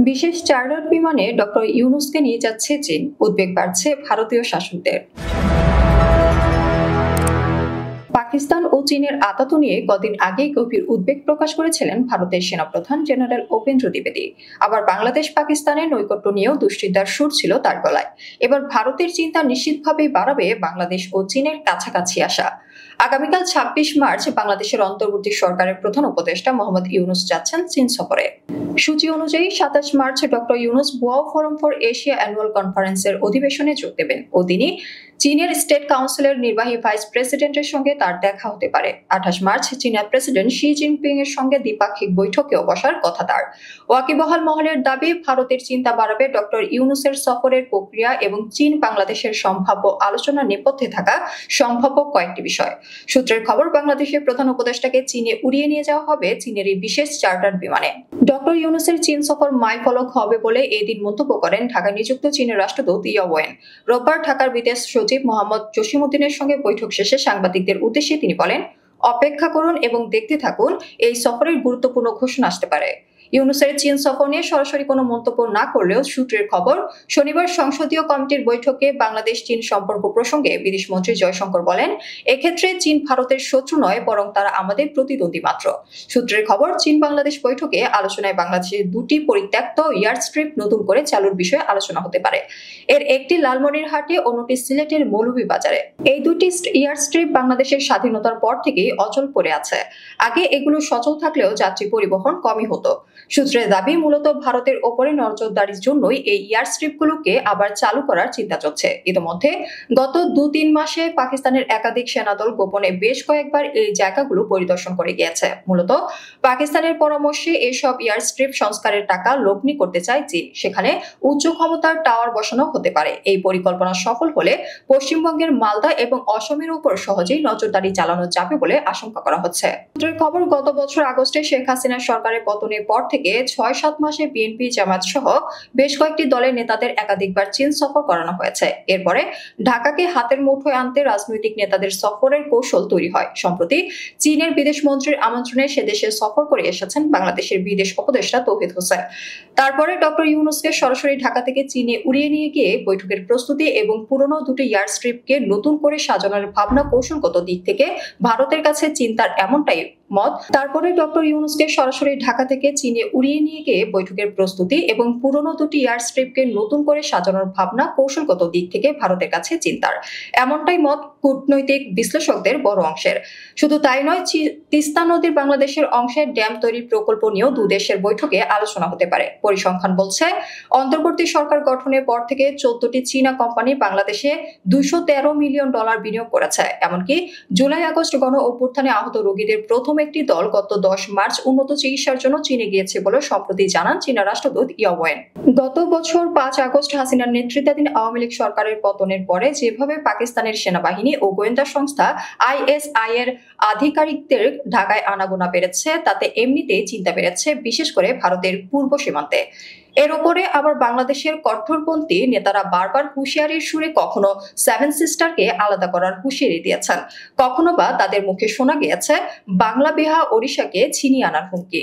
বিশেষ চার্টার বিমানে ডক্টর ইউনূসকে নিয়ে যাচ্ছে চীন, উদ্বেগ বাড়ছে ভারতীয় শাসকদের। পাকিস্তান ও চীনের আতাত নিয়ে কদিন আগেই গভীর উদ্বেগ প্রকাশ করেছিলেন ভারতের সেনাপ্রধান জেনারেল উপেন্দ্র দ্বিবেদী। আবার বাংলাদেশ পাকিস্তানের নৈকট্য নিয়েও দুশ্চিন্তার সুর ছিল তার গলায়। এবার ভারতের চিন্তা নিশ্চিতভাবেই বাড়াবে বাংলাদেশ ও চীনের কাছাকাছি আসা। আগামীকাল ২৬ মার্চ বাংলাদেশের অন্তর্বর্তী সরকারের প্রধান উপদেষ্টা মোহাম্মদ ইউনূস যাচ্ছেন চীন সফরে। সূচি অনুযায়ী ২৭ March doctor Yunus Boao forum for Asia annual কনফারেন্সের অধিবেশনে যোগ দেবেন ও তিনি চীনের স্টেট কাউন্সিলের নির্বাহী ভাইস প্রেসিডেন্টের সঙ্গে তার দেখা হতে পারে। ২৮ মার্চ চীনের প্রেসিডেন্ট শি জিনপিং এর সঙ্গে দ্বিপাক্ষিক বৈঠকেও বসার কথা তার। ওয়াকিবহাল মহলের দাবি, ভারতের চিন্তা বাড়াবে ডক্টর ইউনূসের সফরের প্রক্রিয়া এবং চীন বাংলাদেশের সম্ভাব্য আলোচনার নেপথ্যে থাকা সম্ভাব্য কয়েকটি বিষয়। সূত্রের খবর, বাংলাদেশের প্রধান উপদেষ্টাকে চীনে উড়িয়ে নিয়ে যাওয়া হবে চীনের এই বিশেষ চার্টার বিমানে। ডক্টর ইউনূসের চীন সফর মাইলফলক হবে বলে এদিন মন্তব্য করেন ঢাকায় নিযুক্ত চীনের রাষ্ট্রদূত ইয়া ওয়েন। রোববার ঢাকার বিদেশ সচিব মোহাম্মদ জসিমউদ্দিনের সঙ্গে বৈঠক শেষে সাংবাদিকদের উদ্দেশ্যে তিনি বলেন, অপেক্ষা করুন এবং দেখতে থাকুন, এই সফরের গুরুত্বপূর্ণ ঘোষণা আসতে পারে। ইউনূসের চীন সফর নিয়ে সরাসরি কোনো মন্তব্য না করলেও সূত্রের খবর, শনিবার সংসদীয় কমিটির বৈঠকে বাংলাদেশ চীন সম্পর্ক প্রসঙ্গে বিদেশমন্ত্রী জয়শঙ্কর বলেন, এক্ষেত্রে চীন ভারতের শত্রু নয়, বরং তারা আমাদের প্রতিদ্বন্দ্বী মাত্র। সূত্রের খবর, চীন বাংলাদেশ বৈঠকে আলোচনায় বাংলাদেশের দুটি পরিত্যক্ত এয়ারস্ট্রিপ নতুন করে চালুর বিষয়ে আলোচনা হতে পারে। এর একটি লালমনিরহাটে, অন্যটি সিলেটের মৌলভীবাজারে। এই দুটি এয়ারস্ট্রিপ বাংলাদেশের স্বাধীনতার পর থেকেই অচল পড়ে আছে। আগে এগুলো সচল থাকলেও যাত্রী পরিবহন কমই হতো। সূত্রের দাবি, মূলত ভারতের ওপরে নজরদারির জন্যই এই এয়ারস্ট্রিপগুলোকে আবার চালু করার চিন্তা চলছে। ইতিমধ্যে গত ২-৩ মাসে পাকিস্তানের একাধিক সেনাদল গোপনে বেশ কয়েকবার এই জায়গাগুলো পরিদর্শন করে গিয়েছে। মূলত পাকিস্তানের পরামর্শে এসব এয়ারস্ট্রিপ সংস্কারের টাকা লগ্নি করতে চায় চীন। সেখানে উচ্চ ক্ষমতার টাওয়ার বসানো হতে পারে। এই পরিকল্পনা সফল হলে পশ্চিমবঙ্গের মালদা এবং অসমের উপর সহজেই নজরদারি চালানো যাবে বলে আশঙ্কা করা হচ্ছে। সূত্রের খবর, গত বছর আগস্টে শেখ হাসিনার সরকারের পতনের পর থেকে ৬-৭ মাসে বিএনপি, জামায়াত সহ বেশ কয়েকটি দলের নেতাদের একাধিকবার চীন সফর করানো হয়েছে। এরপরে ঢাকাকে হাতের মুঠোয় আনতে রাজনৈতিক নেতাদের সফরের কৌশল তৈরি হয়। সম্প্রতি চীনের বিদেশ মন্ত্রীর আমন্ত্রণে সে দেশে সফর করে এসেছেন বাংলাদেশের বিদেশ উপদেষ্টা তৌহিদ হোসেন। তারপরে ডক্টর ইউনূসকে সরাসরি ঢাকা থেকে চীনে উড়িয়ে নিয়ে গিয়ে বৈঠকের প্রস্তুতি এবং পুরনো দুটি এয়ারস্ট্রিপকে নতুন করে সাজানোর ভাবনা কৌশলগত দিক থেকে ভারতের কাছে চিন্তার এমনটাই মত। তারপরে ডক্টর ইউনূসকে সরাসরি ঢাকা থেকে চীনে উড়িয়ে নিয়ে গিয়ে বৈঠকের প্রস্তুতি এবং পুরনো দুটি এয়ারস্ট্রিপকে নতুন করে সাজানোর ভাবনা কৌশলগত দিক থেকে ভারতের কাছে চিন্তার, এমনটাই মত কূটনৈতিক বিশ্লেষকদের বড় অংশের। শুধু তাই নয়, তিস্তা নদীর বাংলাদেশের অংশে ড্যাম তৈরির প্রকল্প নিয়েও দুদেশের বৈঠকে আলোচনা হতে পারে। পরিসংখ্যান বলছে, অন্তর্বর্তী সরকার গঠনের পর থেকে ১৪টি চীনা কোম্পানি বাংলাদেশে $২১৩ মিলিয়ন বিনিয়োগ করেছে। এমনকি জুলাই-আগস্ট গণ অভ্যুত্থানে আহত রোগীদের প্রথম একটি দল গত ১০ মার্চ উন্নত চিকিৎসার জন্য চীনে গিয়েছে বলে সম্প্রতি জানান চীনা রাষ্ট্রদূত ইয়া ওয়েন। গত বছর ৫ আগস্ট হাসিনার নেতৃত্বাধীন আওয়ামী লীগ সরকারের পতনের পরে যেভাবে পাকিস্তানের সেনাবাহিনী ও গোয়েন্দা সংস্থা আইএসআই এর আধিকারিকদের ঢাকায় আনাগোনা বেড়েছে, তাতে এমনিতেই চিন্তা বেড়েছে, বিশেষ করে ভারতের পূর্ব সীমান্তে। এর উপরে আবার বাংলাদেশের কঠোরপন্থী নেতারা বারবার হুঁশিয়ারির সুরে কখনো 7 সিস্টারকে আলাদা করার হুঁশিয়ারি দিয়েছেন, কখনো বা তাদের মুখে শোনা গিয়েছে বাংলা বিহা ওড়িশাকে ছিনিয়ে আনার হুমকি।